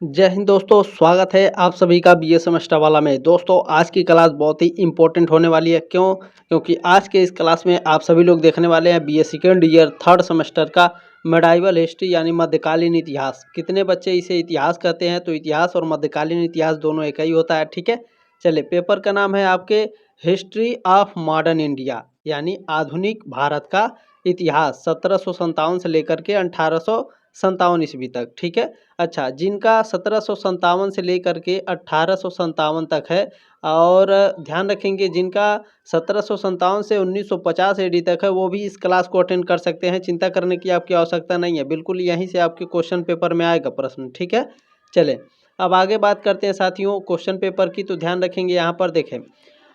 जय हिंद दोस्तों, स्वागत है आप सभी का बीए सेमेस्टर वाला में। दोस्तों आज की क्लास बहुत ही इंपॉर्टेंट होने वाली है। क्यों? क्योंकि आज के इस क्लास में आप सभी लोग देखने वाले हैं BA second year third semester का मेडाइवल हिस्ट्री यानी मध्यकालीन इतिहास। कितने बच्चे इसे इतिहास कहते हैं? तो इतिहास और मध्यकालीन इतिहास दोनों एक ही होता है। ठीक है, चलिए पेपर का नाम है आपके हिस्ट्री ऑफ मॉडर्न इंडिया यानी आधुनिक भारत का इतिहास 1757 से लेकर के 1857 ईस्वी तक। ठीक है, अच्छा, जिनका 1757 से लेकर के 1857 तक है, और ध्यान रखेंगे जिनका 1757 से 1950 एडी तक है वो भी इस क्लास को अटेंड कर सकते हैं। चिंता करने की आपकी आवश्यकता नहीं है, बिल्कुल यहीं से आपके क्वेश्चन पेपर में आएगा प्रश्न। ठीक है, चले अब आगे बात करते हैं साथियों क्वेश्चन पेपर की। तो ध्यान रखेंगे यहाँ पर देखें,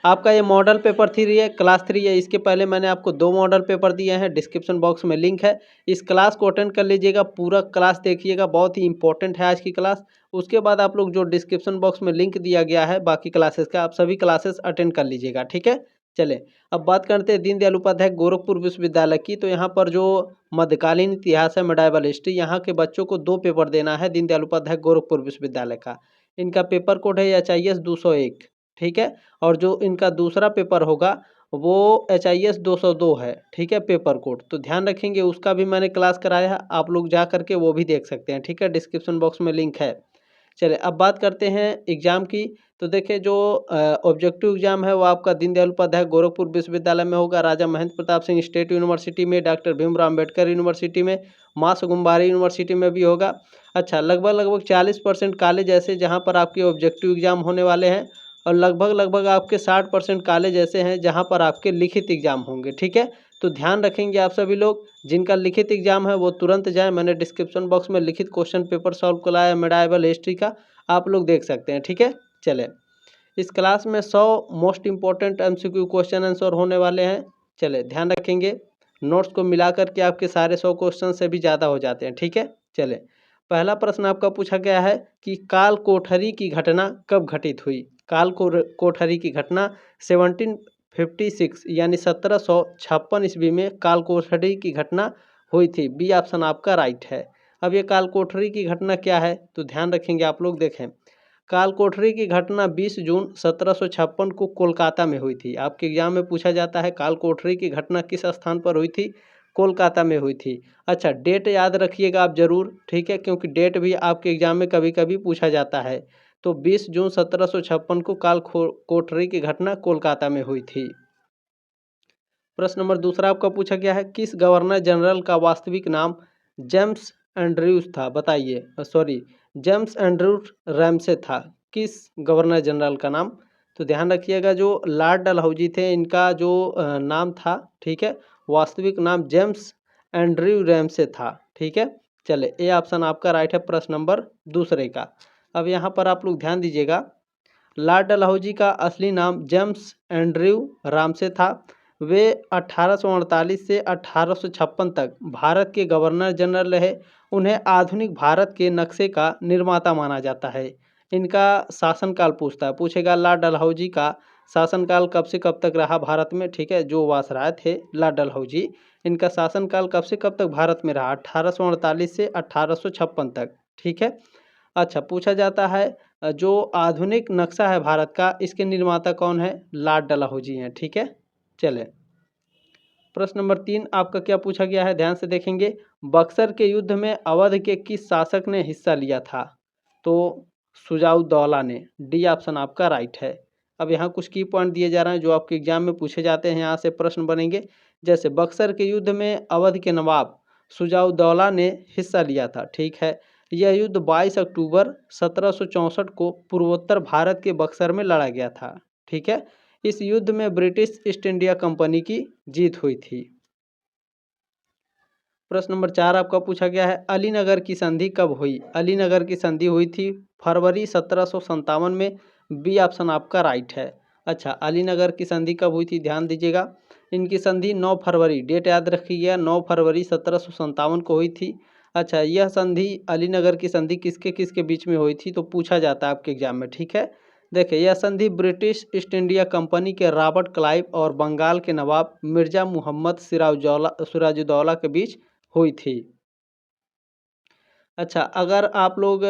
आपका ये मॉडल पेपर 3 है, क्लास 3 है। इसके पहले मैंने आपको 2 मॉडल पेपर दिए हैं, डिस्क्रिप्शन बॉक्स में लिंक है, इस क्लास को अटेंड कर लीजिएगा, पूरा क्लास देखिएगा, बहुत ही इंपॉर्टेंट है आज की क्लास। उसके बाद आप लोग जो डिस्क्रिप्शन बॉक्स में लिंक दिया गया है बाकी क्लासेस का, आप सभी क्लासेस अटेंड कर लीजिएगा। ठीक है, चले अब बात करते हैं दीनदयाल उपाध्याय गोरखपुर विश्वविद्यालय की। तो यहाँ पर जो मध्यकालीन इतिहास है मेडाइवल हिस्ट्री, यहाँ के बच्चों को 2 पेपर देना है दीनदयाल उपाध्याय गोरखपुर विश्वविद्यालय का। इनका पेपर कोड है HIS 201। ठीक है, और जो इनका दूसरा पेपर होगा वो HIS 202 है। ठीक है, पेपर कोड तो ध्यान रखेंगे, उसका भी मैंने क्लास कराया है, आप लोग जा करके वो भी देख सकते हैं। ठीक है, डिस्क्रिप्शन बॉक्स में लिंक है। चलिए अब बात करते हैं एग्ज़ाम की। तो देखिए जो ऑब्जेक्टिव एग्ज़ाम है वो आपका दीनदयाल उपाध्याय गोरखपुर विश्वविद्यालय में होगा, राजा महेंद्र प्रताप सिंह स्टेट यूनिवर्सिटी में, डॉक्टर भीमराव अम्बेडकर यूनिवर्सिटी में, माँ सुकुम्बारी यूनिवर्सिटी में भी होगा। अच्छा, लगभग 40% कॉलेज ऐसे जहाँ पर आपके ऑब्जेक्टिव एग्ज़ाम होने वाले हैं, और लगभग आपके 60% कॉलेज ऐसे हैं जहाँ पर आपके लिखित एग्ज़ाम होंगे। ठीक है, तो ध्यान रखेंगे आप सभी लोग, जिनका लिखित एग्ज़ाम है वो तुरंत जाएँ। मैंने डिस्क्रिप्शन बॉक्स में लिखित क्वेश्चन पेपर सॉल्व कराया मेडाइवल हिस्ट्री का, आप लोग देख सकते हैं। ठीक है, चलें इस क्लास में 100 most important MCQ question answer होने वाले हैं। चले ध्यान रखेंगे, नोट्स को मिला करके आपके सारे 100 क्वेश्चन से भी ज़्यादा हो जाते हैं। ठीक है, चले पहला प्रश्न आपका पूछा गया है कि काल कोठरी की घटना कब घटित हुई? कोठरी की घटना 1756 यानी 1756 ईस्वी में काल कोठरी की घटना हुई थी। बी ऑप्शन आपका राइट है। अब ये काल कोठरी की घटना क्या है? तो ध्यान रखेंगे आप लोग, देखें काल कोठरी की घटना 20 जून 1756 को कोलकाता में हुई थी। आपके एग्जाम में पूछा जाता है काल कोठरी की घटना किस स्थान पर हुई थी? कोलकाता में हुई थी। अच्छा, डेट याद रखिएगा आप ज़रूर। ठीक है, क्योंकि डेट भी आपके एग्जाम में कभी कभी पूछा जाता है। तो 20 जून 1756 को कोठरी की घटना कोलकाता में हुई थी। प्रश्न नंबर दूसरा आपका पूछा गया है, किस गवर्नर जनरल का वास्तविक नाम जेम्स एंड्रयूज था? बताइए, सॉरी, जेम्स एंड्रू रैमसे था। किस गवर्नर जनरल का नाम? तो ध्यान रखिएगा, जो लॉर्ड डलहौजी थे इनका जो नाम था, ठीक है, वास्तविक नाम जेम्स एंड्रयू रैमसे था। ठीक है, चले ए ऑप्शन आपका राइट है प्रश्न नंबर दूसरे का। अब यहाँ पर आप लोग ध्यान दीजिएगा, लॉर्ड डलहौजी का असली नाम जेम्स एंड्रयू रामसे था। वे 1848 से 1856 तक भारत के गवर्नर जनरल रहे। उन्हें आधुनिक भारत के नक्शे का निर्माता माना जाता है। इनका शासनकाल पूछेगा लॉर्ड डलहौजी का शासनकाल कब से कब तक रहा भारत में? ठीक है, जो वायसराय थे लॉर्ड डलहौजी, इनका शासनकाल कब से कब तक भारत में रहा? 1848 से 1856 तक। ठीक है, अच्छा, पूछा जाता है जो आधुनिक नक्शा है भारत का, इसके निर्माता कौन है? लॉर्ड डलहौजी हैं। ठीक है, चले प्रश्न नंबर 3 आपका क्या पूछा गया है, ध्यान से देखेंगे। बक्सर के युद्ध में अवध के किस शासक ने हिस्सा लिया था? तो शुजाउद्दौला ने। डी ऑप्शन आपका राइट है। अब यहाँ कुछ की पॉइंट दिए जा रहे हैं जो आपके एग्जाम में पूछे जाते हैं, यहाँ से प्रश्न बनेंगे। जैसे बक्सर के युद्ध में अवध के नवाब शुजाउद्दौला ने हिस्सा लिया था। ठीक है, यह युद्ध 22 अक्टूबर 1764 को पूर्वोत्तर भारत के बक्सर में लड़ा गया था। ठीक है, इस युद्ध में ब्रिटिश ईस्ट इंडिया कंपनी की जीत हुई थी। प्रश्न नंबर 4 आपका पूछा गया है, अलीनगर की संधि कब हुई? अलीनगर की संधि हुई थी फरवरी 1757 में। बी ऑप्शन आपका राइट है। अच्छा, अलीनगर की संधि कब हुई थी? ध्यान दीजिएगा, इनकी संधि 9 फरवरी, डेट याद रखिएगा, 9 फरवरी 1757 को हुई थी। अच्छा, यह संधि अलीनगर की संधि किसके किसके बीच में हुई थी? तो पूछा जाता है आपके एग्जाम में। ठीक है, देखिए यह संधि ब्रिटिश ईस्ट इंडिया कंपनी के रॉबर्ट क्लाइव और बंगाल के नवाब मिर्जा मुहम्मद सिराजुद्दौला के बीच हुई थी। अच्छा, अगर आप लोग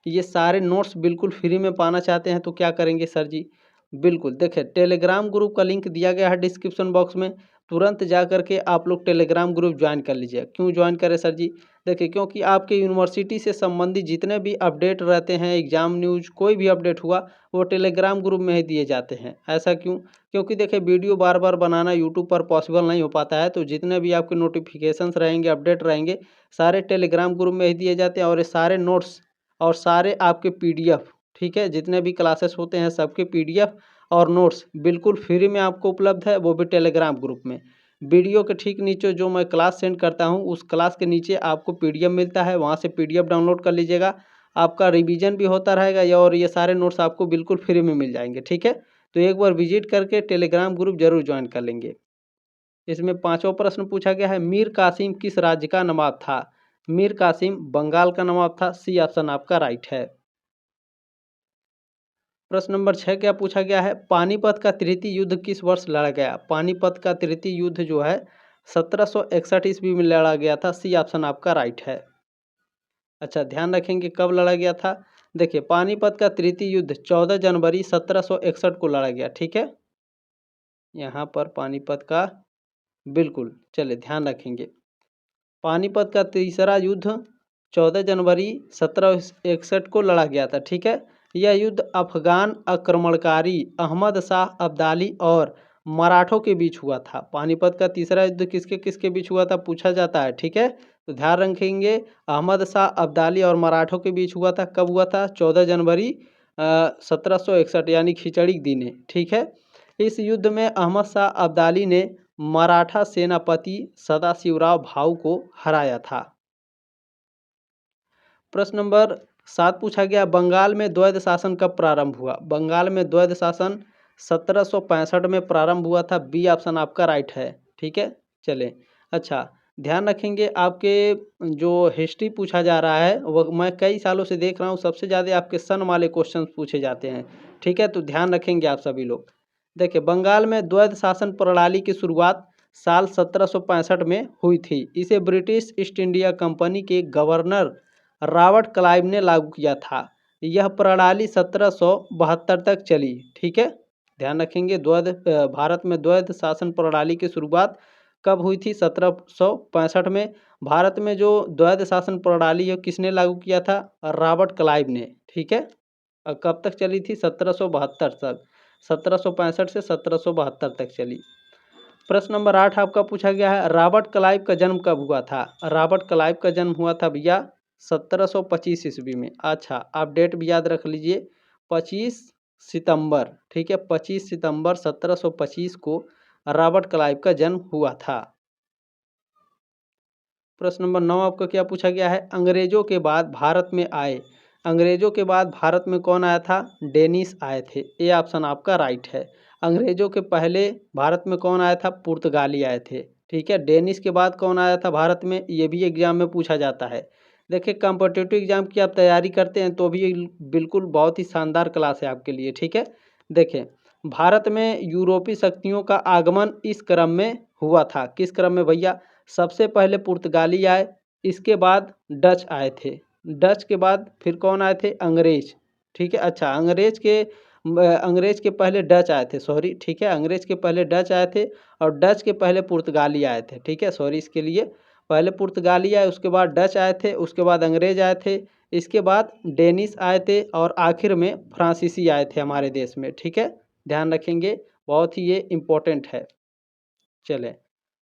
ये सारे नोट्स बिल्कुल फ्री में पाना चाहते हैं तो क्या करेंगे सर जी? बिल्कुल देखिए, टेलीग्राम ग्रुप का लिंक दिया गया है डिस्क्रिप्शन बॉक्स में, तुरंत जा कर के आप लोग टेलीग्राम ग्रुप ज्वाइन कर लीजिए। क्यों ज्वाइन करें सर जी? देखिए, क्योंकि आपके यूनिवर्सिटी से संबंधित जितने भी अपडेट रहते हैं, एग्जाम न्यूज कोई भी अपडेट हुआ, वो टेलीग्राम ग्रुप में ही दिए जाते हैं। ऐसा क्यों? क्योंकि देखिए, वीडियो बार बार बनाना यूट्यूब पर पॉसिबल नहीं हो पाता है, तो जितने भी आपके नोटिफिकेशंस रहेंगे, अपडेट रहेंगे, सारे टेलीग्राम ग्रुप में ही दिए जाते हैं। और ये सारे नोट्स और सारे आपके पीडीएफ, ठीक है, जितने भी क्लासेस होते हैं सबके पीडीएफ और नोट्स बिल्कुल फ्री में आपको उपलब्ध है, वो भी टेलीग्राम ग्रुप में। वीडियो के ठीक नीचे जो मैं क्लास सेंड करता हूँ, उस क्लास के नीचे आपको पीडीएफ मिलता है, वहाँ से पीडीएफ डाउनलोड कर लीजिएगा। आपका रिवीजन भी होता रहेगा और ये सारे नोट्स आपको बिल्कुल फ्री में मिल जाएंगे, ठीक है। तो एक बार विजिट करके टेलीग्राम ग्रुप जरूर ज्वाइन कर लेंगे। इसमें पांचवा प्रश्न पूछा गया है, मीर कासिम किस राज्य का नवाब था? मीर कासिम बंगाल का नवाब था। सी ऑप्शन आपका राइट है। प्रश्न नंबर 6 क्या पूछा गया है, पानीपत का तृतीय युद्ध किस वर्ष लड़ा गया? पानीपत का तृतीय युद्ध जो है 1761 ईस्वी में लड़ा गया था। सी ऑप्शन आपका राइट है। अच्छा, ध्यान रखेंगे कब लड़ा गया था। देखिए, पानीपत का तृतीय युद्ध 14 जनवरी 1761 को लड़ा गया, ठीक है। यहाँ पर पानीपत का बिल्कुल, चलिए ध्यान रखेंगे। पानीपत का तीसरा युद्ध 14 जनवरी 1761 को लड़ा गया था, ठीक है। यह युद्ध अफगान आक्रमणकारी अहमद शाह अब्दाली और मराठों के बीच हुआ था। पानीपत का तीसरा युद्ध किसके किसके बीच हुआ था पूछा जाता है, ठीक है। तो ध्यान रखेंगे, अहमद शाह अब्दाली और मराठों के बीच हुआ था। कब हुआ था? 14 जनवरी 1761 यानी खिचड़ी दिने, ठीक है। इस युद्ध में अहमद शाह अब्दाली ने मराठा सेनापति सदाशिवराव भाऊ को हराया था। प्रश्न नंबर 7 पूछा गया, बंगाल में द्वैध शासन कब प्रारंभ हुआ? बंगाल में द्वैध शासन 1765 में प्रारंभ हुआ था। बी ऑप्शन आपका राइट है, ठीक है। चलें, अच्छा ध्यान रखेंगे, आपके जो हिस्ट्री पूछा जा रहा है वो मैं कई सालों से देख रहा हूँ, सबसे ज़्यादा आपके सन वाले क्वेश्चन पूछे जाते हैं, ठीक है। तो ध्यान रखेंगे आप सभी लोग। देखिए, बंगाल में द्वैध शासन प्रणाली की शुरुआत साल 1765 में हुई थी। इसे ब्रिटिश ईस्ट इंडिया कंपनी के गवर्नर रॉबर्ट क्लाइव ने लागू किया था। यह प्रणाली 1772 तक चली, ठीक है। ध्यान रखेंगे, भारत में द्वैध शासन प्रणाली की शुरुआत कब हुई थी? 1765 में। भारत में जो द्वैध शासन प्रणाली है किसने लागू किया था? रॉबर्ट क्लाइव ने, ठीक है। और कब तक चली थी? 1772 तक। 1765 से 1772 तक चली। प्रश्न नंबर 8 आपका पूछा गया है, रॉबर्ट क्लाइव का जन्म कब हुआ था? रॉबर्ट क्लाइव का जन्म हुआ था भैया 1725 ईस्वी में। अच्छा, आप डेट भी याद रख लीजिए, 25 सितंबर, ठीक है, 25 सितंबर 1725 को रॉबर्ट क्लाइव का जन्म हुआ था। प्रश्न नंबर 9 आपका क्या पूछा गया है, अंग्रेजों के बाद भारत में आए, अंग्रेजों के बाद भारत में कौन आया था? डेनिस आए थे। ए ऑप्शन आपका राइट है। अंग्रेजों के पहले भारत में कौन आया था? पुर्तगाली आए थे, ठीक है। डेनिस के बाद कौन आया था भारत में? ये भी एग्जाम में पूछा जाता है। देखिए, कॉम्पिटिटिव एग्जाम की आप तैयारी करते हैं तो भी बिल्कुल बहुत ही शानदार क्लास है आपके लिए, ठीक है। देखें, भारत में यूरोपीय शक्तियों का आगमन इस क्रम में हुआ था। किस क्रम में भैया? सबसे पहले पुर्तगाली आए, इसके बाद डच आए थे, डच के बाद फिर कौन आए थे? अंग्रेज, ठीक है। अच्छा, अंग्रेज के पहले डच आए थे, सॉरी, ठीक है। अंग्रेज के पहले डच आए थे और डच के पहले पुर्तगाली आए थे, ठीक है। सॉरी इसके लिए, पहले पुर्तगाली आए, उसके बाद डच आए थे, उसके बाद अंग्रेज आए थे, इसके बाद डेनिस आए थे और आखिर में फ्रांसीसी आए थे हमारे देश में, ठीक है। ध्यान रखेंगे, बहुत ही ये इम्पोर्टेंट है। चले,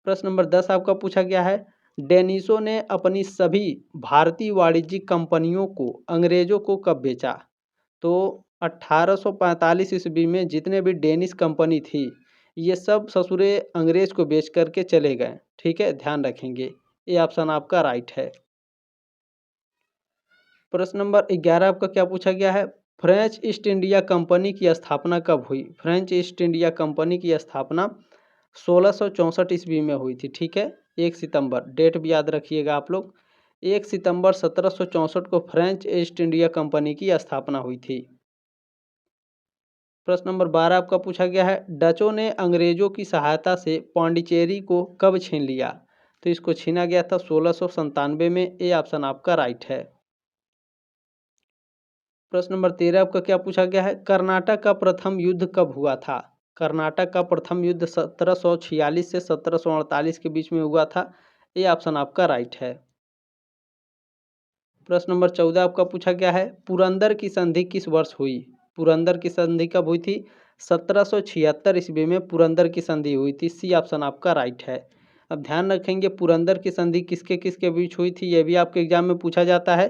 प्रश्न नंबर 10 आपका पूछा गया है, डेनिसों ने अपनी सभी भारतीय वाणिज्यिक कंपनियों को अंग्रेजों को कब बेचा? तो 1845 ईस्वी में जितने भी डेनिस कंपनी थी ये सब ससुरे अंग्रेज को बेच करके चले गए, ठीक है। ध्यान रखेंगे, ये ऑप्शन आपका राइट है। प्रश्न नंबर 11 आपका क्या पूछा गया है, फ्रेंच ईस्ट इंडिया कंपनी की स्थापना कब हुई? फ्रेंच ईस्ट इंडिया कंपनी की स्थापना 1664 ईस्वी में हुई थी, ठीक है। 1 सितंबर, डेट भी याद रखिएगा आप लोग, 1 सितंबर 1764 को फ्रेंच ईस्ट इंडिया कंपनी की स्थापना हुई थी। प्रश्न नंबर 12 आपका पूछा गया है, डचों ने अंग्रेजों की सहायता से पांडिचेरी को कब छीन लिया? तो इसको छीना गया था 1697 में। ए ऑप्शन आपका राइट है। प्रश्न नंबर 13 आपका क्या पूछा गया है, कर्नाटक का प्रथम युद्ध कब हुआ था। कर्नाटक का प्रथम युद्ध 1746 से 1748 के बीच में हुआ था। ये ऑप्शन आपका राइट है। प्रश्न नंबर 14 आपका पूछा गया है, पुरंदर की संधि किस वर्ष हुई। पुरंदर की संधि कब हुई थी। 1776 ईस्वी में पुरंदर की संधि हुई थी। सी ऑप्शन आपका राइट है। अब ध्यान रखेंगे पुरंदर की संधि किसके किसके बीच हुई थी, यह भी आपके एग्जाम में पूछा जाता है।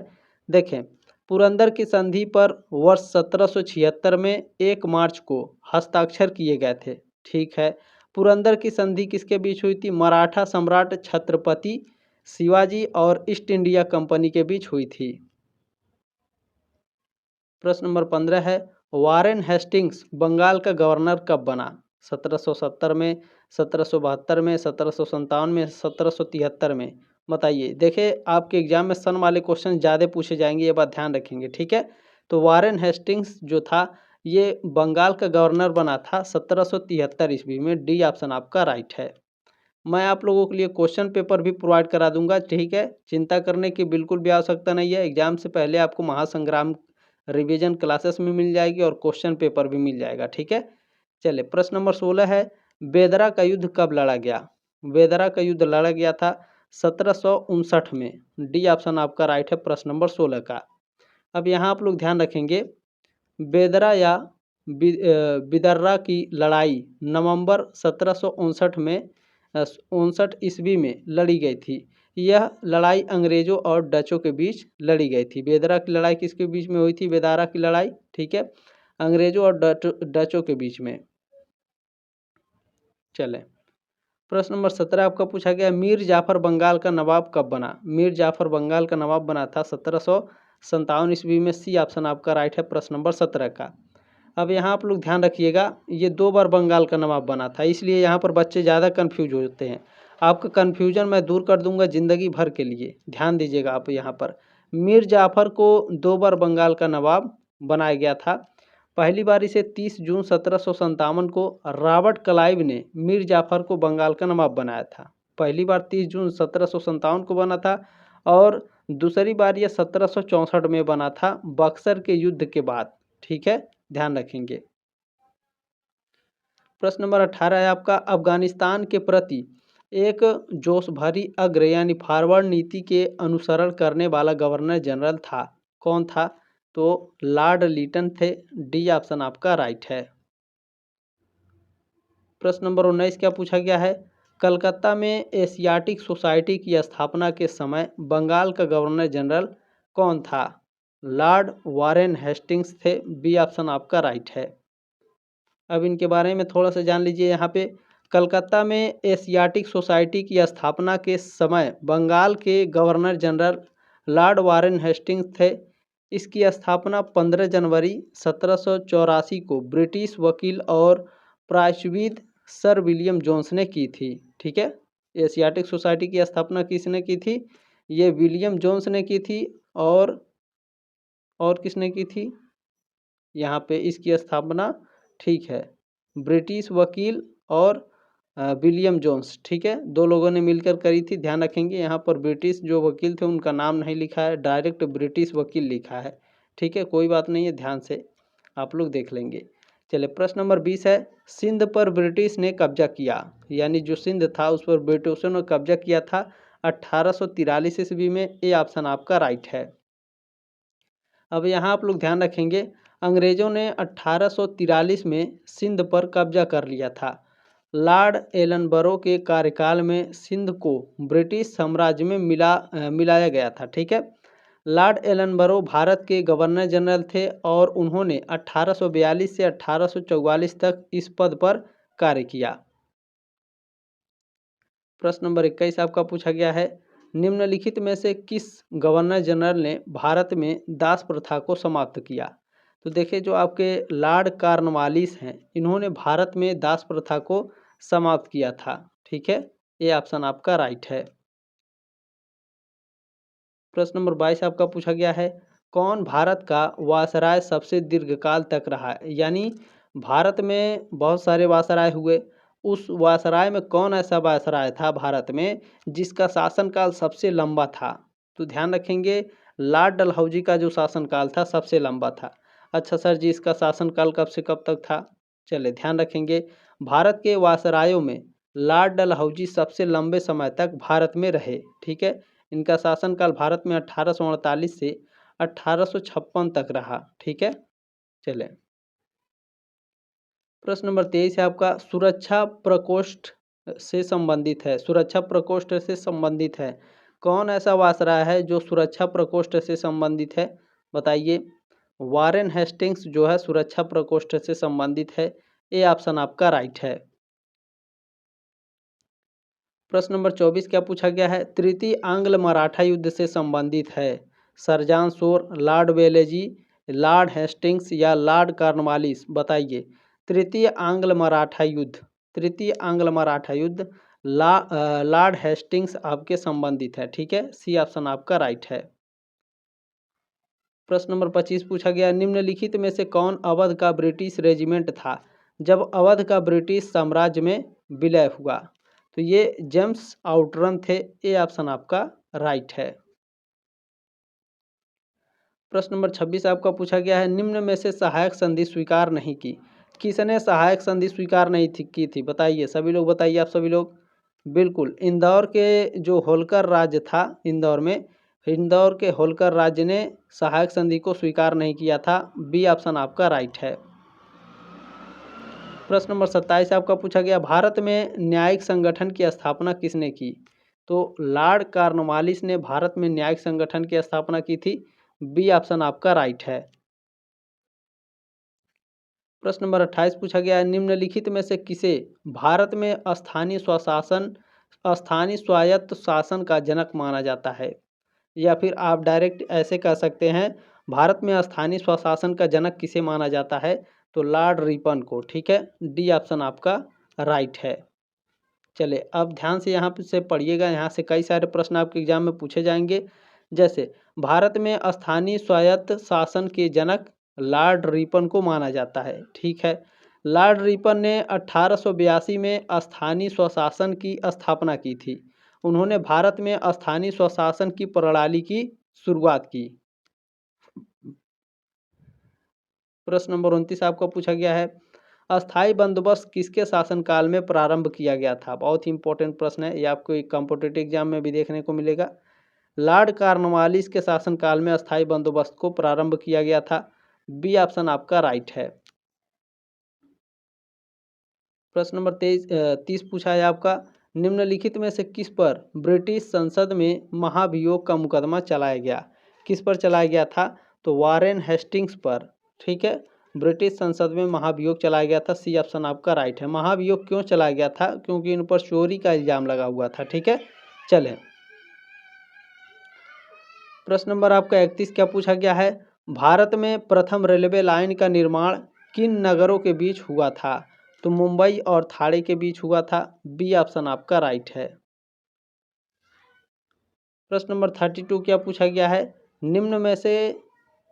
देखें, पुरंदर की संधि पर वर्ष 1776 में 1 मार्च को हस्ताक्षर किए गए थे। ठीक है, पुरंदर की संधि किसके बीच हुई थी, मराठा सम्राट छत्रपति शिवाजी और ईस्ट इंडिया कंपनी के बीच हुई थी। प्रश्न नंबर 15 है, वारेन हेस्टिंग्स बंगाल का गवर्नर कब बना। 1770 में, 1772 में, 1757 में, 1773 में, बताइए। देखिए आपके एग्जाम में सन वाले क्वेश्चन ज़्यादा पूछे जाएंगे, ये बात ध्यान रखेंगे। ठीक है, तो वारेन हेस्टिंग्स जो था ये बंगाल का गवर्नर बना था 1773 ईस्वी में। डी ऑप्शन आपका राइट है। मैं आप लोगों के लिए क्वेश्चन पेपर भी प्रोवाइड करा दूंगा। ठीक है, चिंता करने की बिल्कुल भी आवश्यकता नहीं है। एग्जाम से पहले आपको महासंग्राम रिवीजन क्लासेस में मिल जाएगी और क्वेश्चन पेपर भी मिल जाएगा। ठीक है, चलिए प्रश्न नंबर 16 है, बेदरा का युद्ध कब लड़ा गया। बेदरा का युद्ध लड़ा गया था 1759 में। डी ऑप्शन आपका राइट है प्रश्न नंबर 16 का। अब यहाँ आप लोग ध्यान रखेंगे, बेदरा या बिदर्रा की लड़ाई नवंबर 1759 में 59 ईस्वी में लड़ी गई थी। यह लड़ाई अंग्रेजों और डचों के बीच लड़ी गई थी। बेदरा की लड़ाई किसके बीच में हुई थी, बेदारा की लड़ाई। ठीक है, अंग्रेजों और डचों के बीच में। चले प्रश्न नंबर 17 आपका पूछा गया, मीर जाफर बंगाल का नवाब कब बना। मीर जाफर बंगाल का नवाब बना था 1757 ईस्वी में। सी ऑप्शन आपका राइट है प्रश्न नंबर 17 का। अब यहाँ आप लोग ध्यान रखिएगा, ये 2 बार बंगाल का नवाब बना था, इसलिए यहाँ पर बच्चे ज़्यादा कन्फ्यूज होते हैं। आपका कन्फ्यूजन मैं दूर कर दूंगा ज़िंदगी भर के लिए। ध्यान दीजिएगा आप यहाँ पर, मीर जाफ़र को 2 बार बंगाल का नवाब बनाया गया था। पहली बार इसे 30 जून 1757 को रॉबर्ट क्लाइव ने मीर जाफ़र को बंगाल का नवाब बनाया था। पहली बार 30 जून 1757 को बना था और दूसरी बार यह 1764 में बना था, बक्सर के युद्ध के बाद। ठीक है, ध्यान रखेंगे। प्रश्न नंबर 18 है आपका, अफगानिस्तान के प्रति एक जोश भरी अग्र यानी फॉरवर्ड नीति के अनुसरण करने वाला गवर्नर जनरल था। कौन था, तो लॉर्ड लिटन थे। डी ऑप्शन आपका राइट है। प्रश्न नंबर 19 क्या पूछा गया है, कलकत्ता में एशियाटिक सोसाइटी की स्थापना के समय बंगाल का गवर्नर जनरल कौन था। लॉर्ड वारेन हेस्टिंग्स थे। बी ऑप्शन आपका राइट है। अब इनके बारे में थोड़ा सा जान लीजिए। यहाँ पे कलकत्ता में एशियाटिक सोसाइटी की स्थापना के समय बंगाल के governor general Lord Warren Hastings थे। इसकी स्थापना 15 जनवरी 1784 को ब्रिटिश वकील और प्रायश्चित सर विलियम जोन्स ने की थी। ठीक है, एशियाटिक सोसाइटी की स्थापना किसने की थी, ये विलियम जोन्स ने की थी। और किसने की थी, यहाँ पे इसकी स्थापना, ठीक है, ब्रिटिश वकील और विलियम जोन्स। ठीक है, 2 लोगों ने मिलकर करी थी। ध्यान रखेंगे यहाँ पर ब्रिटिश जो वकील थे उनका नाम नहीं लिखा है, डायरेक्ट ब्रिटिश वकील लिखा है। ठीक है, कोई बात नहीं है, ध्यान से आप लोग देख लेंगे। चलिए प्रश्न नंबर 20 है, सिंध पर ब्रिटिश ने कब्जा किया, यानी जो सिंध था उस पर ब्रिटिशों ने कब्जा किया था 1843 ईस्वी में। ए ऑप्शन आपका राइट है। अब यहाँ आप लोग ध्यान रखेंगे, अंग्रेज़ों ने 1843 में सिंध पर कब्जा कर लिया था। लॉर्ड एलनबरो के कार्यकाल में सिंध को ब्रिटिश साम्राज्य में मिलाया गया था। ठीक है, लॉर्ड एलनबरो भारत के गवर्नर जनरल थे और उन्होंने 1842 से 1844 तक इस पद पर कार्य किया। प्रश्न नंबर 21 आपका पूछा गया है, निम्नलिखित में से किस गवर्नर जनरल ने भारत में दास प्रथा को समाप्त किया। तो देखिए जो आपके लॉर्ड कॉर्नवालिस हैं, इन्होंने भारत में दास प्रथा को समाप्त किया था। ठीक है, ये ऑप्शन आपका राइट है। प्रश्न नंबर 22 आपका पूछा गया है, कौन भारत का वायसराय सबसे दीर्घकाल तक रहा है, यानी भारत में बहुत सारे वायसराय हुए, उस वायसराय में कौन ऐसा वायसराय था भारत में जिसका शासनकाल सबसे लंबा था। तो ध्यान रखेंगे, लॉर्ड डलहौजी का जो शासनकाल था सबसे लंबा था। अच्छा सर जी, इसका शासनकाल कब से कब तक था? चलिए ध्यान रखेंगे, भारत के वायसरायों में लॉर्ड डलहौजी सबसे लंबे समय तक भारत में रहे। ठीक है, इनका शासनकाल भारत में 1848 से 1856 तक रहा। ठीक है, चलें प्रश्न नंबर 23 है आपका, सुरक्षा प्रकोष्ठ से संबंधित है। सुरक्षा प्रकोष्ठ से संबंधित है, कौन ऐसा वायसराय है जो सुरक्षा प्रकोष्ठ से संबंधित है? बताइए। वारेन हेस्टिंग्स जो है सुरक्षा प्रकोष्ठ से संबंधित है। ये ऑप्शन आपका राइट है। प्रश्न नंबर 24 क्या पूछा गया है? तृतीय आंग्ल मराठा युद्ध से संबंधित है। सरजान शोर, लॉर्ड वेलेजी, लॉर्ड हेस्टिंग्स या लॉर्ड कॉर्नवालिस? बताइए। तृतीय आंग्ल मराठा युद्ध, तृतीय आंग्ल मराठा युद्ध लॉर्ड हेस्टिंग्स आपके संबंधित है। ठीक है, सी ऑप्शन आपका राइट है। प्रश्न नंबर 25 पूछा गया, निम्नलिखित में से कौन अवध का ब्रिटिश रेजिमेंट था जब अवध का ब्रिटिश साम्राज्य में विलय हुआ? तो ये जेम्स आउटरन थे। ए ऑप्शन आपका राइट है। प्रश्न नंबर 26 आपका पूछा गया है, निम्न में से सहायक संधि स्वीकार नहीं की। किसने सहायक संधि स्वीकार नहीं की थी? बताइए, सभी लोग बताइए, आप सभी लोग। बिल्कुल, इंदौर के जो होलकर राज्य था, इंदौर में, इंदौर के होलकर राज्य ने सहायक संधि को स्वीकार नहीं किया था। बी ऑप्शन आपका राइट है। प्रश्न नंबर 27 आपका पूछा गया, भारत में न्यायिक संगठन की स्थापना किसने की? तो लॉर्ड कॉर्नवालिस ने भारत में न्यायिक संगठन की स्थापना की थी। बी ऑप्शन आपका राइट है। प्रश्न नंबर 28 पूछा गया है, निम्नलिखित में से किसे भारत में स्थानीय स्वायत्त शासन का जनक माना जाता है? या फिर आप डायरेक्ट ऐसे कह सकते हैं, भारत में स्थानीय स्वशासन का जनक किसे माना जाता है? तो लॉर्ड रिपन को। ठीक है, डी ऑप्शन आपका राइट है। चलिए अब ध्यान से यहाँ से पढ़िएगा, यहाँ से कई सारे प्रश्न आपके एग्जाम में पूछे जाएंगे। जैसे भारत में स्थानीय स्वायत्त शासन के जनक लॉर्ड रिपन को माना जाता है। ठीक है, लॉर्ड रिपन ने 1882 में स्थानीय स्वशासन की स्थापना की थी। उन्होंने भारत में स्थानीय स्वशासन की प्रणाली की शुरुआत की। प्रश्न नंबर 29 आपको पूछा गया है, अस्थाई बंदोबस्त किसके शासनकाल में प्रारंभ किया गया था? बहुत ही इंपॉर्टेंट प्रश्न है, ये आपको एक कॉम्पिटिटिव एग्जाम में भी देखने को मिलेगा। लॉर्ड कॉर्नवालिस के शासनकाल में अस्थाई बंदोबस्त को प्रारंभ किया गया था। बी ऑप्शन आपका राइट है। प्रश्न नंबर 30 पूछा है आपका, निम्नलिखित में से किस पर ब्रिटिश संसद में महाभियोग का मुकदमा चलाया गया? किस पर चलाया गया था? तो वारेन हेस्टिंग्स पर। ठीक है, ब्रिटिश संसद में महाभियोग चलाया गया था। सी ऑप्शन आपका राइट है। महाभियोग क्यों चलाया गया था? क्योंकि इन पर चोरी का इल्जाम लगा हुआ था। ठीक है, चलें प्रश्न नंबर आपका 31 क्या पूछा गया है, भारत में प्रथम रेलवे लाइन का निर्माण किन नगरों के बीच हुआ था? तो मुंबई और थाने के बीच हुआ था। बी ऑप्शन आपका राइट है। प्रश्न नंबर 32 क्या पूछा गया है, निम्न में से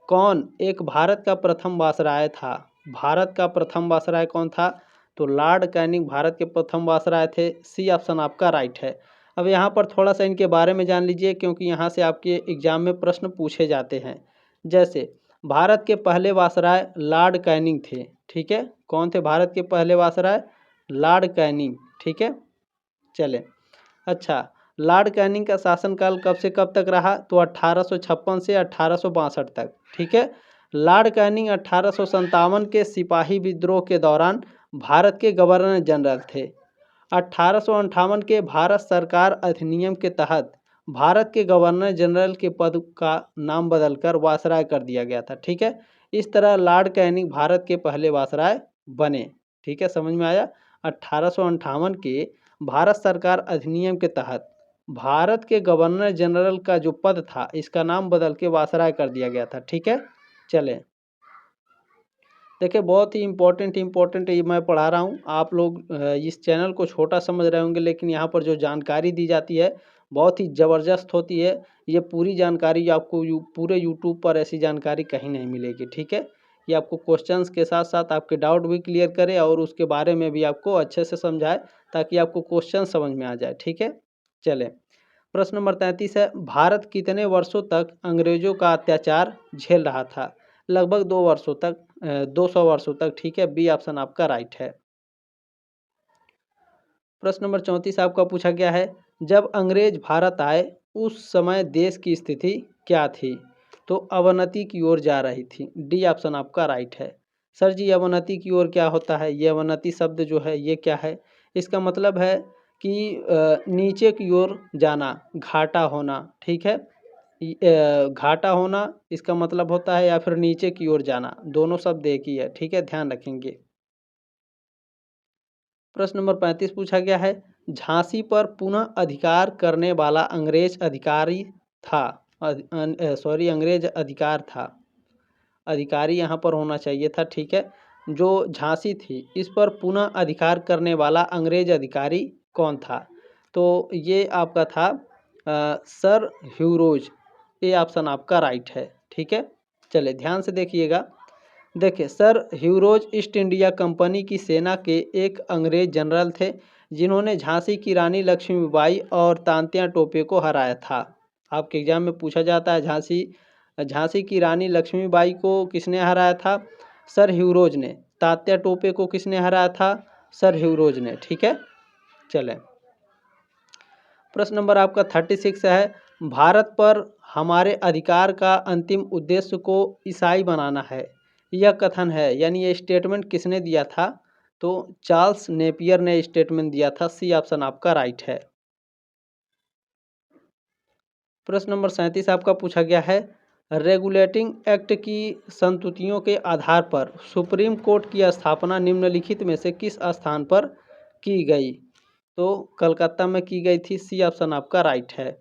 कौन एक भारत का प्रथम वायसराय था? भारत का प्रथम वायसराय कौन था? तो लॉर्ड कैनिंग भारत के प्रथम वायसराय थे। सी ऑप्शन आपका राइट है। अब यहाँ पर थोड़ा सा इनके बारे में जान लीजिए, क्योंकि यहाँ से आपके एग्जाम में प्रश्न पूछे जाते हैं। जैसे भारत के पहले वायसराय लॉर्ड कैनिंग थे। ठीक है, कौन थे भारत के पहले वायसराय? Lord Canning. ठीक है, चले अच्छा, लॉर्ड कैनिंग का शासनकाल कब से कब तक रहा? तो 1856 से 1862 तक। ठीक है, लॉर्ड कैनिंग 1857 के सिपाही विद्रोह के दौरान भारत के गवर्नर जनरल थे। 1858 के भारत सरकार अधिनियम के तहत भारत के गवर्नर जनरल के पद का नाम बदलकर वायसराय कर दिया गया था। ठीक है, इस तरह लॉर्ड कैनिंग भारत के पहले वायसराय बने। ठीक है, समझ में आया? 1858 के भारत सरकार अधिनियम के तहत भारत के गवर्नर जनरल का जो पद था, इसका नाम बदल के वायसराय कर दिया गया था। ठीक है, चलें देखिए, बहुत ही इम्पोर्टेंट ये मैं पढ़ा रहा हूँ। आप लोग इस चैनल को छोटा समझ रहे होंगे, लेकिन यहाँ पर जो जानकारी दी जाती है बहुत ही ज़बरदस्त होती है। ये पूरी जानकारी आपको पूरे यूट्यूब पर ऐसी जानकारी कहीं नहीं मिलेगी। ठीक है, ये आपको क्वेश्चंस के साथ साथ आपके डाउट भी क्लियर करे और उसके बारे में भी आपको अच्छे से समझाए, ताकि आपको क्वेश्चन समझ में आ जाए। ठीक है, चलें प्रश्न नंबर 33 है, भारत कितने वर्षों तक अंग्रेजों का अत्याचार झेल रहा था? लगभग 2 वर्षों तक, 200 वर्षों तक। ठीक है, बी ऑप्शन आपका राइट है। प्रश्न नंबर 34 आपका पूछा गया है, जब अंग्रेज भारत आए उस समय देश की स्थिति क्या थी? तो अवनति की ओर जा रही थी। डी ऑप्शन आपका राइट है। सर जी, अवनति की ओर क्या होता है? ये अवनति शब्द जो है ये क्या है? इसका मतलब है कि नीचे की ओर जाना, घाटा होना। ठीक है, घाटा होना इसका मतलब होता है, या फिर नीचे की ओर जाना, दोनों शब्द एक ही है। ठीक है, ध्यान रखेंगे। प्रश्न नंबर 35 पूछा गया है, झांसी पर पुनः अधिकार करने वाला अंग्रेज अधिकारी था। अंग्रेज अधिकार था, अधिकारी यहाँ पर होना चाहिए था। ठीक है, जो झांसी थी इस पर पुनः अधिकार करने वाला अंग्रेज अधिकारी कौन था? तो ये आपका था सर ह्यूरोज। ये ऑप्शन आपका राइट है। ठीक है, चले ध्यान से देखिएगा। देखिए, sir Hugh Rose east India company की सेना के एक अंग्रेज जनरल थे, जिन्होंने झांसी की रानी लक्ष्मीबाई और तांत्या टोपे को हराया था। आपके एग्जाम में पूछा जाता है, झांसी की रानी लक्ष्मीबाई को किसने हराया था? सर ह्यूरोज ने। तात्या टोपे को किसने हराया था? सर ह्यूरोज ने। ठीक है, चलें। प्रश्न नंबर आपका 36 है, भारत पर हमारे अधिकार का अंतिम उद्देश्य को ईसाई बनाना है। यह कथन है, यानी ये स्टेटमेंट किसने दिया था? तो चार्ल्स नेपियर ने स्टेटमेंट दिया था। सी ऑप्शन आपका राइट है। प्रश्न नंबर 37 आपका पूछा गया है, रेगुलेटिंग एक्ट की संस्तुतियों के आधार पर सुप्रीम कोर्ट की स्थापना निम्नलिखित में से किस स्थान पर की गई? तो कलकत्ता में की गई थी। सी ऑप्शन आपका राइट है।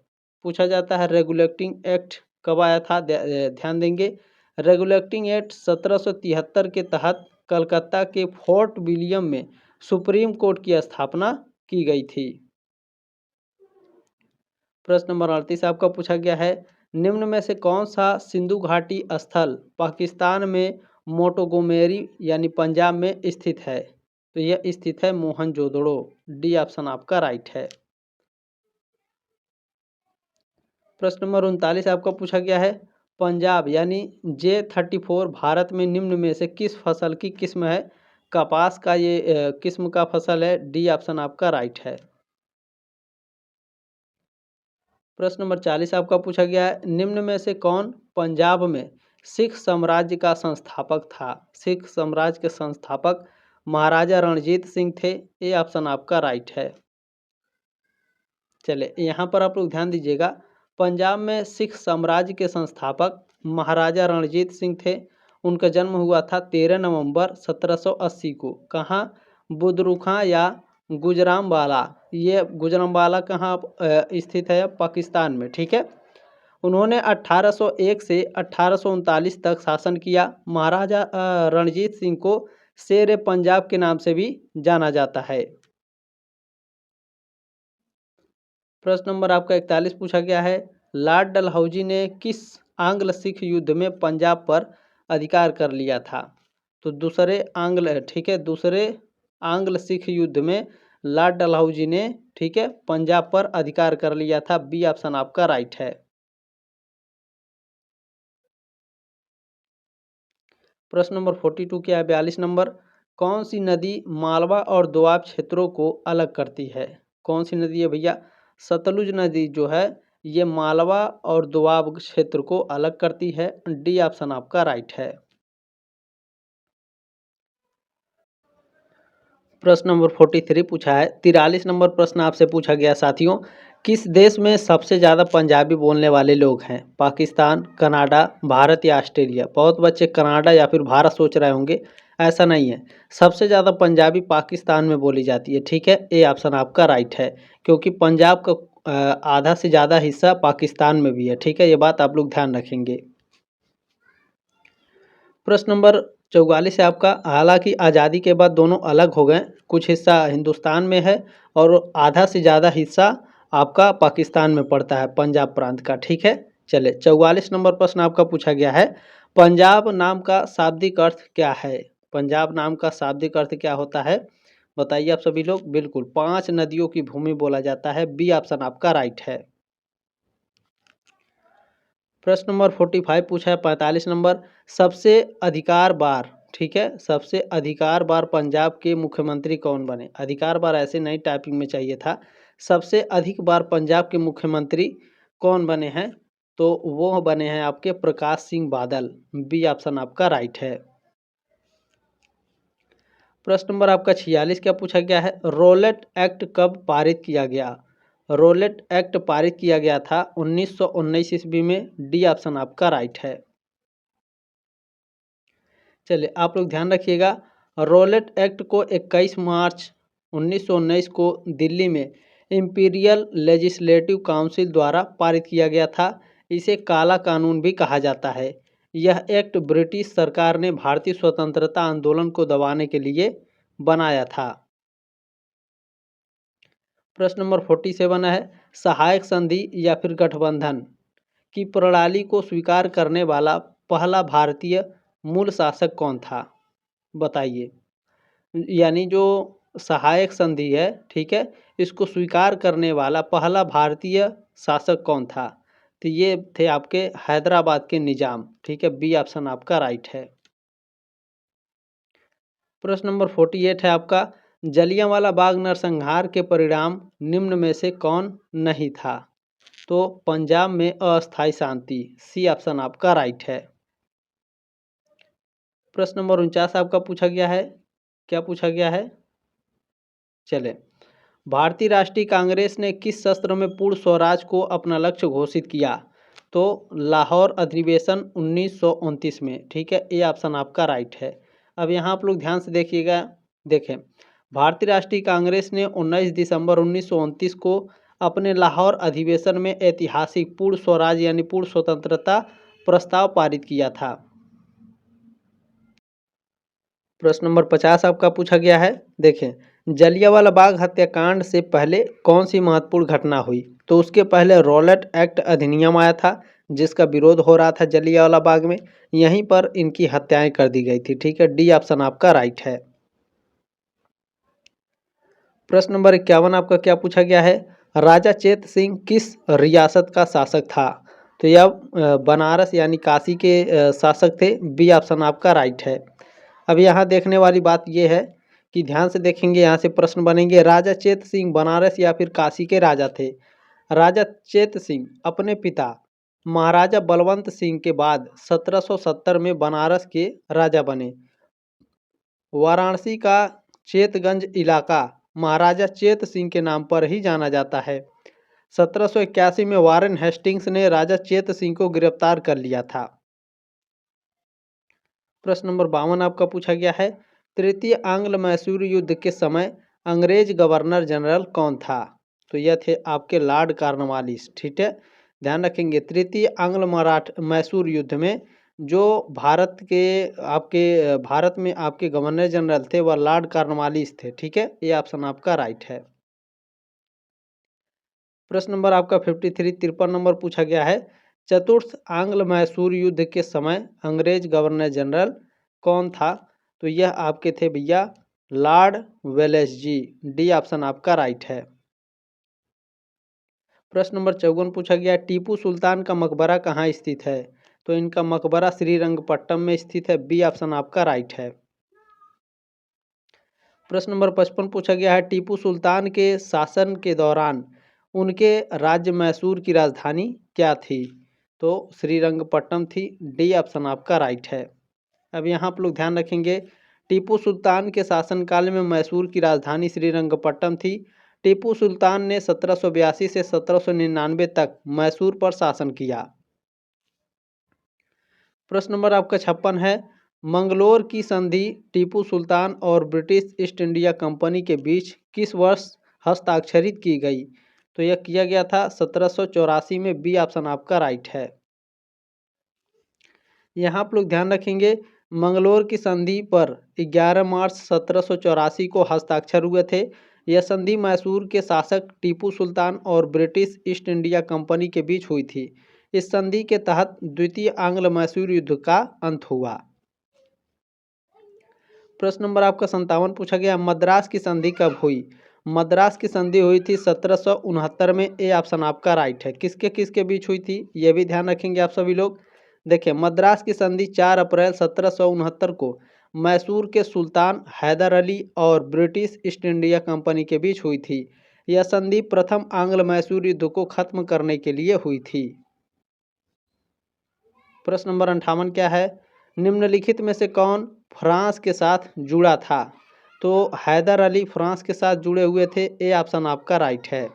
पूछा जाता है रेगुलेटिंग एक्ट कब आया था? ध्यान देंगे, रेगुलेटिंग एक्ट 1773 के तहत कलकत्ता के फोर्ट विलियम में सुप्रीम कोर्ट की स्थापना की गई थी। प्रश्न नंबर 38 आपका पूछा गया है, निम्न में से कौन सा सिंधु घाटी स्थल पाकिस्तान में मोंटगोमेरी यानी पंजाब में स्थित है? तो यह स्थित है मोहनजोदड़ो। डी ऑप्शन आपका राइट है। प्रश्न नंबर 39 आपका पूछा गया है, पंजाब यानी J34 भारत में निम्न में से किस फसल की किस्म है? कपास का ये किस्म का फसल है। डी ऑप्शन आपका राइट है। प्रश्न नंबर 40 आपका पूछा गया है, निम्न में से कौन पंजाब में सिख साम्राज्य का संस्थापक था? सिख साम्राज्य के संस्थापक महाराजा रणजीत सिंह थे। ये ऑप्शन आपका राइट है। चले यहाँ पर आप लोग ध्यान दीजिएगा, पंजाब में सिख साम्राज्य के संस्थापक महाराजा रणजीत सिंह थे। उनका जन्म हुआ था 13 नवंबर 1780 को। कहाँ? बुदरुखा या गुजरांवाला। ये गुजरांवाला कहाँ स्थित है? पाकिस्तान में। ठीक है, उन्होंने 1801 से 1839 तक शासन किया। महाराजा रणजीत सिंह को शेर पंजाब के नाम से भी जाना जाता है। प्रश्न नंबर आपका 41 पूछा गया है, लॉर्ड डलहौजी ने किस आंग्ल सिख युद्ध में पंजाब पर अधिकार कर लिया था? तो दूसरे आंग्ल सिख युद्ध में लॉर्ड डलहौजी ने, ठीक है, पंजाब पर अधिकार कर लिया था। बी ऑप्शन आपका राइट है। प्रश्न नंबर 42 क्या है? 42 नंबर, कौन सी नदी मालवा और दोआब क्षेत्रों को अलग करती है? कौन सी नदी है भैया? सतलुज नदी जो है ये मालवा और दोआब क्षेत्र को अलग करती है। डी ऑप्शन आपका राइट है। प्रश्न नंबर 43 पूछा है। 43 नंबर प्रश्न आपसे पूछा गया साथियों, किस देश में सबसे ज़्यादा पंजाबी बोलने वाले लोग हैं? पाकिस्तान, कनाडा, भारत या ऑस्ट्रेलिया? बहुत बच्चे कनाडा या फिर भारत सोच रहे होंगे, ऐसा नहीं है। सबसे ज़्यादा पंजाबी पाकिस्तान में बोली जाती है। ठीक है, ए ऑप्शन आपका राइट है, क्योंकि पंजाब का आधा से ज़्यादा हिस्सा पाकिस्तान में भी है। ठीक है, ये बात आप लोग ध्यान रखेंगे। प्रश्न नंबर 44 है आपका, हालांकि आज़ादी के बाद दोनों अलग हो गए, कुछ हिस्सा हिंदुस्तान में है और आधा से ज़्यादा हिस्सा आपका पाकिस्तान में पड़ता है, पंजाब प्रांत का। ठीक है, चले 44 नंबर प्रश्न आपका पूछा गया है, पंजाब नाम का शाब्दिक अर्थ क्या है? पंजाब नाम का शाब्दिक अर्थ क्या होता है? बताइए आप सभी लोग। बिल्कुल, 5 नदियों की भूमि बोला जाता है। बी ऑप्शन आपका राइट है। प्रश्न नंबर 45 पूछा है 45 नंबर, सबसे अधिकार बार, ठीक है, सबसे अधिकार बार पंजाब के मुख्यमंत्री कौन बने। अधिकार बार ऐसे नहीं टाइपिंग में चाहिए था। सबसे अधिक बार पंजाब के मुख्यमंत्री कौन बने हैं, तो वो बने हैं आपके प्रकाश सिंह बादल। बी ऑप्शन आपका राइट है। प्रश्न नंबर आपका 46 क्या पूछा गया है, रोलेट एक्ट कब पारित किया गया। रोलेट एक्ट पारित किया गया था 1919 ईस्वी में। डी ऑप्शन आपका राइट है। चलिए आप लोग ध्यान रखिएगा, रोलेट एक्ट को 21 मार्च 1919 को दिल्ली में इंपीरियल लेजिस्लेटिव काउंसिल द्वारा पारित किया गया था। इसे काला कानून भी कहा जाता है। यह एक्ट ब्रिटिश सरकार ने भारतीय स्वतंत्रता आंदोलन को दबाने के लिए बनाया था। प्रश्न नंबर 47 है, सहायक संधि या फिर गठबंधन की प्रणाली को स्वीकार करने वाला पहला भारतीय मूल शासक कौन था, बताइए। यानी जो सहायक संधि है, ठीक है, इसको स्वीकार करने वाला पहला भारतीय शासक कौन था, तो ये थे आपके हैदराबाद के निजाम, ठीक है। बी ऑप्शन आपका राइट है। प्रश्न नंबर 48 है आपका, जलियांवाला बाग नरसंहार के परिणाम निम्न में से कौन नहीं था, तो पंजाब में अस्थायी शांति। सी ऑप्शन आपका राइट है। प्रश्न नंबर 49 आपका पूछा गया है, क्या पूछा गया है, चले, भारतीय राष्ट्रीय कांग्रेस ने किस सत्र में पूर्ण स्वराज को अपना लक्ष्य घोषित किया, तो लाहौर अधिवेशन 1929 में, ठीक है। ए ऑप्शन आपका राइट है। अब यहाँ आप लोग ध्यान से देखिएगा, देखें, भारतीय राष्ट्रीय कांग्रेस ने 19 दिसंबर 1929 को अपने लाहौर अधिवेशन में ऐतिहासिक पूर्ण स्वराज यानी पूर्ण स्वतंत्रता प्रस्ताव पारित किया था। प्रश्न नंबर 50 आपका पूछा गया है, देखें, जलियांवाला बाग हत्याकांड से पहले कौन सी महत्वपूर्ण घटना हुई, तो उसके पहले रोलेट एक्ट अधिनियम आया था जिसका विरोध हो रहा था जलियांवाला बाग में, यहीं पर इनकी हत्याएं कर दी गई थी, ठीक है। डी ऑप्शन आपका राइट है। प्रश्न नंबर 51 आपका क्या पूछा गया है, राजा चेत सिंह किस रियासत का शासक था, तो यह बनारस यानी काशी के शासक थे। बी ऑप्शन आपका राइट है। अब यहाँ देखने वाली बात यह है कि ध्यान से देखेंगे, यहाँ से प्रश्न बनेंगे, राजा चेत सिंह बनारस या फिर काशी के राजा थे। राजा चेत सिंह अपने पिता महाराजा बलवंत सिंह के बाद 1770 में बनारस के राजा बने। वाराणसी का चेतगंज इलाका महाराजा चेत सिंह के नाम पर ही जाना जाता है। 1781 में वारेन हेस्टिंग्स ने राजा चेत सिंह को गिरफ्तार कर लिया था। प्रश्न नंबर 52 आपका पूछा गया है, तृतीय आंग्ल मैसूर युद्ध के समय अंग्रेज गवर्नर जनरल कौन था, तो यह थे आपके लॉर्ड कॉर्नवालिस, ठीक है। ध्यान रखेंगे, तृतीय आंग्ल मैसूर युद्ध में जो भारत में आपके गवर्नर जनरल थे वह लॉर्ड कॉर्नवालिस थे, ठीक है। ये ऑप्शन आपका राइट है। प्रश्न नंबर आपका 53 नंबर पूछा गया है, चतुर्थ आंग्ल मैसूर युद्ध के समय अंग्रेज गवर्नर जनरल कौन था, तो यह आपके थे भैया लॉर्ड वेलेस्ली। डी ऑप्शन आपका राइट है। प्रश्न नंबर 54 पूछा गया, टीपू सुल्तान का मकबरा कहाँ स्थित है, तो इनका मकबरा श्रीरंगपट्टम में स्थित है। बी ऑप्शन आपका राइट है। प्रश्न नंबर 55 पूछा गया है, टीपू सुल्तान के शासन के दौरान उनके राज्य मैसूर की राजधानी क्या थी, तो श्रीरंगपट्टम थी। डी ऑप्शन आपका राइट है। अब यहाँ आप लोग ध्यान रखेंगे, टीपू सुल्तान के शासनकाल में मैसूर की राजधानी श्रीरंगपट्टम थी। टीपू सुल्तान ने 1782 से 1799 तक मैसूर पर शासन किया। प्रश्न नंबर आपका 56 है, मंगलोर की संधि टीपू सुल्तान और ब्रिटिश ईस्ट इंडिया कंपनी के बीच किस वर्ष हस्ताक्षरित की गई, तो यह किया गया था 1784 में। बी ऑप्शन आपका राइट है। यहाँ आप लोग ध्यान रखेंगे, मंगलोर की संधि पर 11 मार्च 1784 को हस्ताक्षर हुए थे। यह संधि मैसूर के शासक टीपू सुल्तान और ब्रिटिश ईस्ट इंडिया कंपनी के बीच हुई थी। इस संधि के तहत द्वितीय आंग्ल मैसूर युद्ध का अंत हुआ। प्रश्न नंबर आपका 57 पूछा गया, मद्रास की संधि कब हुई। मद्रास की संधि हुई थी 1769 में, ए ऑप्शन आपका राइट है। किसके किसके बीच हुई थी ये भी ध्यान रखेंगे आप सभी लोग। देखिए मद्रास की संधि 4 अप्रैल 1769 को मैसूर के सुल्तान हैदर अली और ब्रिटिश ईस्ट इंडिया कंपनी के बीच हुई थी। यह संधि प्रथम आंग्ल मैसूर युद्ध को खत्म करने के लिए हुई थी। प्रश्न नंबर 58 क्या है, निम्नलिखित में से कौन फ्रांस के साथ जुड़ा था? तो हैदर अली फ्रांस के साथ जुड़े हुए थे, ए ऑप्शन आपका राइट है।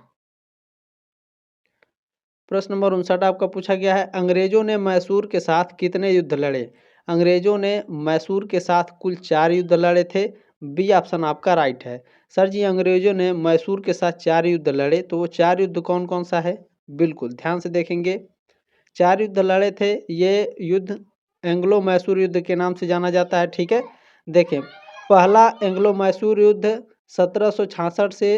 प्रश्न नंबर 59 आपका पूछा गया है, अंग्रेजों ने मैसूर के साथ कितने युद्ध लड़े? अंग्रेजों ने मैसूर के साथ कुल 4 युद्ध लड़े थे, बी ऑप्शन आपका राइट है। सर जी अंग्रेजों ने मैसूर के साथ 4 युद्ध लड़े, तो वो 4 युद्ध कौन कौन सा है? बिल्कुल ध्यान से देखेंगे। 4 युद्ध लड़े थे, ये युद्ध एंग्लो मैसूर युद्ध के नाम से जाना जाता है, ठीक है। देखें पहला एंग्लो मैसूर युद्ध 1766 से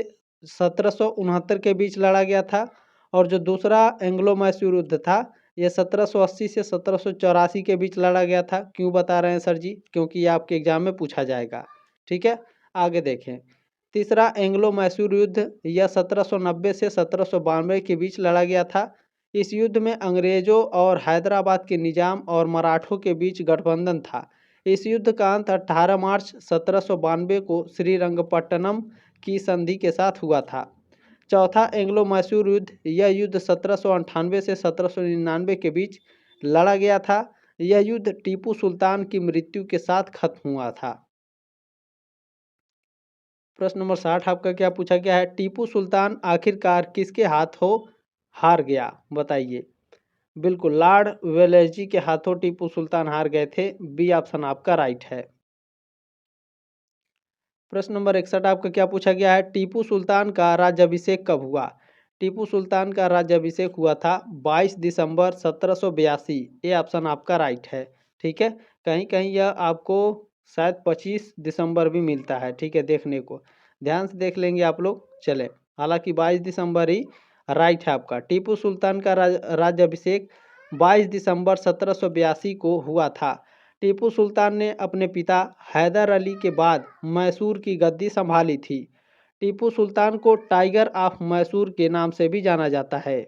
1769 के बीच लड़ा गया था, और जो दूसरा एंग्लो मैसूर युद्ध था ये 1780 से 1784 के बीच लड़ा गया था। क्यों बता रहे हैं सर जी? क्योंकि ये आपके एग्जाम में पूछा जाएगा, ठीक है। आगे देखें, तीसरा एंग्लो मैसूर युद्ध यह 1790 से 1792 के बीच लड़ा गया था। इस युद्ध में अंग्रेजों और हैदराबाद के निजाम और मराठों के बीच गठबंधन था। इस युद्ध का अंत 18 मार्च 1792 को श्रीरंगपट्टनम की संधि के साथ हुआ था। चौथा एंग्लो मैसूर युद्ध, यह युद्ध 1798 से 1799 के बीच लड़ा गया था। यह युद्ध टीपू सुल्तान की मृत्यु के साथ खत्म हुआ था। प्रश्न नंबर 60 आपका क्या पूछा गया है, टीपू सुल्तान आखिरकार किसके हाथों हार गया? बताइए। बिल्कुल लॉर्ड वेलेस्ली के हाथों टीपू सुल्तान हार गए थे, बी ऑप्शन आपका राइट है। प्रश्न नंबर 61 आपका क्या पूछा गया है, टीपू सुल्तान का राज्याभिषेक कब हुआ? टीपू सुल्तान का राज्याभिषेक हुआ था 22 दिसंबर 1782, ये ऑप्शन आपका राइट है, ठीक है। कहीं कहीं यह आपको शायद 25 दिसंबर भी मिलता है, ठीक है, देखने को ध्यान से देख लेंगे आप लोग। चले, हालांकि 22 दिसंबर ही राइट है आपका। टीपू सुल्तान का राज्याभिषेक 22 दिसंबर 1782 को हुआ था। टीपू सुल्तान ने अपने पिता हैदर अली के बाद मैसूर की गद्दी संभाली थी। टीपू सुल्तान को टाइगर ऑफ मैसूर के नाम से भी जाना जाता है।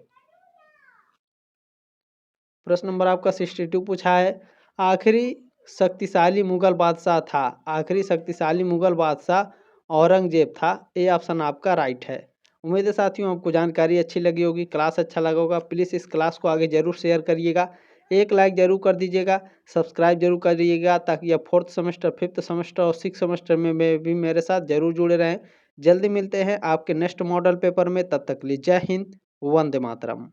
प्रश्न नंबर आपका 62 पूछा है, आखिरी शक्तिशाली मुगल बादशाह था? आखिरी शक्तिशाली मुगल बादशाह औरंगजेब था, ये ऑप्शन आपका राइट है। उम्मीद है साथियों आपको जानकारी अच्छी लगी होगी, क्लास अच्छा लगा होगा। प्लीज़ इस क्लास को आगे जरूर शेयर करिएगा, एक लाइक जरूर कर दीजिएगा, सब्सक्राइब जरूर करिएगा, ताकि यह 4th सेमेस्टर 5th सेमेस्टर और 6th सेमेस्टर में भी मेरे साथ जरूर जुड़े रहें। जल्दी मिलते हैं आपके नेक्स्ट मॉडल पेपर में, तब तक के लिए जय हिंद, वंदे मातरम।